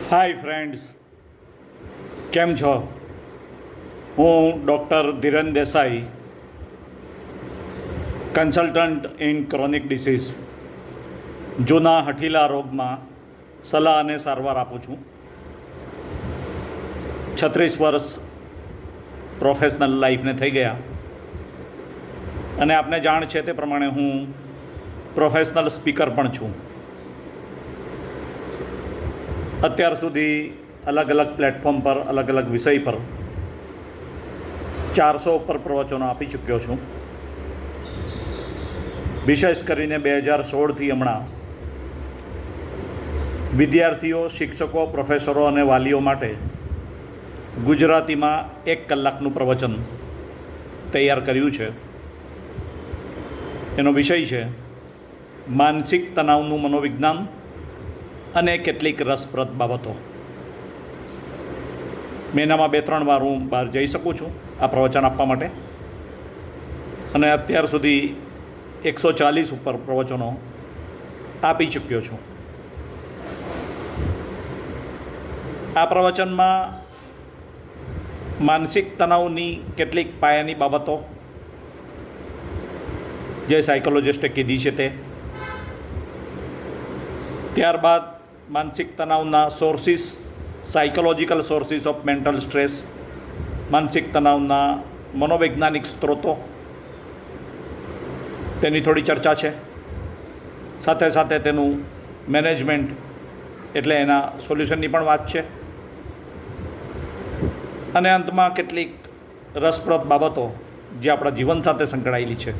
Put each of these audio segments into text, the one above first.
Hi friends, કેમ છો? હું doctor Dhiren Desai, consultant in chronic disease, જૂના હઠીલા રોગમાં સલાહ અને સારવાર આપું છું. 36 વર્ષ પ્રોફેશનલ લાઈફને થઈ ગયા અને આપને જાણ છે તે પ્રમાણે હું પ્રોફેશનલ સ્પીકર પણ છું. અત્યાર સુધી અલગ અલગ પ્લેટફોર્મ પર અલગ અલગ વિષય પર 400 ઉપર પ્રવચનો આપી ચૂક્યો છું. વિશેષ કરીને 2016થી હમણાં વિદ્યાર્થીઓ, શિક્ષકો, પ્રોફેસરો અને વાલીઓ માટે ગુજરાતીમાં 1 કલાકનું પ્રવચન તૈયાર કર્યું છે. એનો વિષય છે માનસિક તણાવનું મનોવિજ્ઞાન અને કેટલીક રસપ્રદ બાબતો. મહિનામાં 2-3 વાર હું બહાર જઈ શકું છું આ પ્રવચન આપવા માટે, અને અત્યાર સુધી 140 ઉપર પ્રવચનો આપી ચૂક્યો છું. આ પ્રવચનમાં માનસિક તણાવની કેટલીક પાયાની બાબતો જે સાયકોલોજિસ્ટે કીધી છે તે, ત્યારબાદ માનસિક તણાવના sources, psychological sources of mental stress, માનસિક તણાવના મનોવૈજ્ઞાનિક સ્ત્રોતો, તેની થોડી ચર્ચા છે. સાથે સાથે તેનું મેનેજમેન્ટ એટલે એના સોલ્યુશનની પણ વાત છે. અને અંતમાં કેટલીક રસપ્રદ બાબતો જે આપણા જીવન સાથે સંકળાયેલી છે,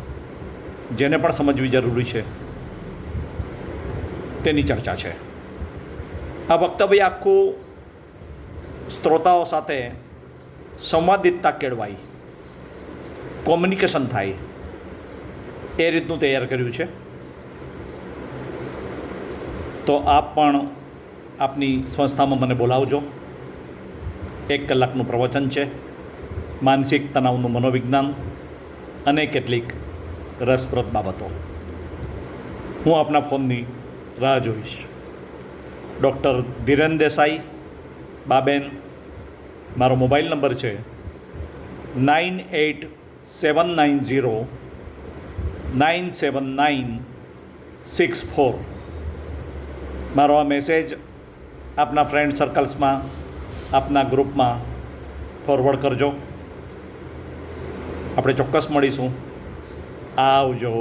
જેને પણ સમજવી જરૂરી છે, તેની ચર્ચા છે. આ વક્તવ્ય આખું શ્રોતાઓ સાથે સંવાદિતતા કેળવાય, કોમ્યુનિકેશન થાય એ રીતનું તૈયાર કર્યું છે. તો આપ પણ આપની સંસ્થામાં મને બોલાવજો. 1 કલાકનું પ્રવચન છે, માનસિક તણાવનું મનોવિજ્ઞાન અને કેટલીક રસપ્રદ બાબતો. હું આપના ફોનની રાહ જોઈશ. ડૉક્ટર ધીરેન દેસાઈ, બાબેન. મારો મોબાઈલ નંબર છે 98-790-97964. મારો આ મેસેજ આપના ફ્રેન્ડ સર્કલ્સમાં, આપના ગ્રુપમાં ફોરવર્ડ કરજો. આપણે ચોક્કસ મળીશું. આવજો.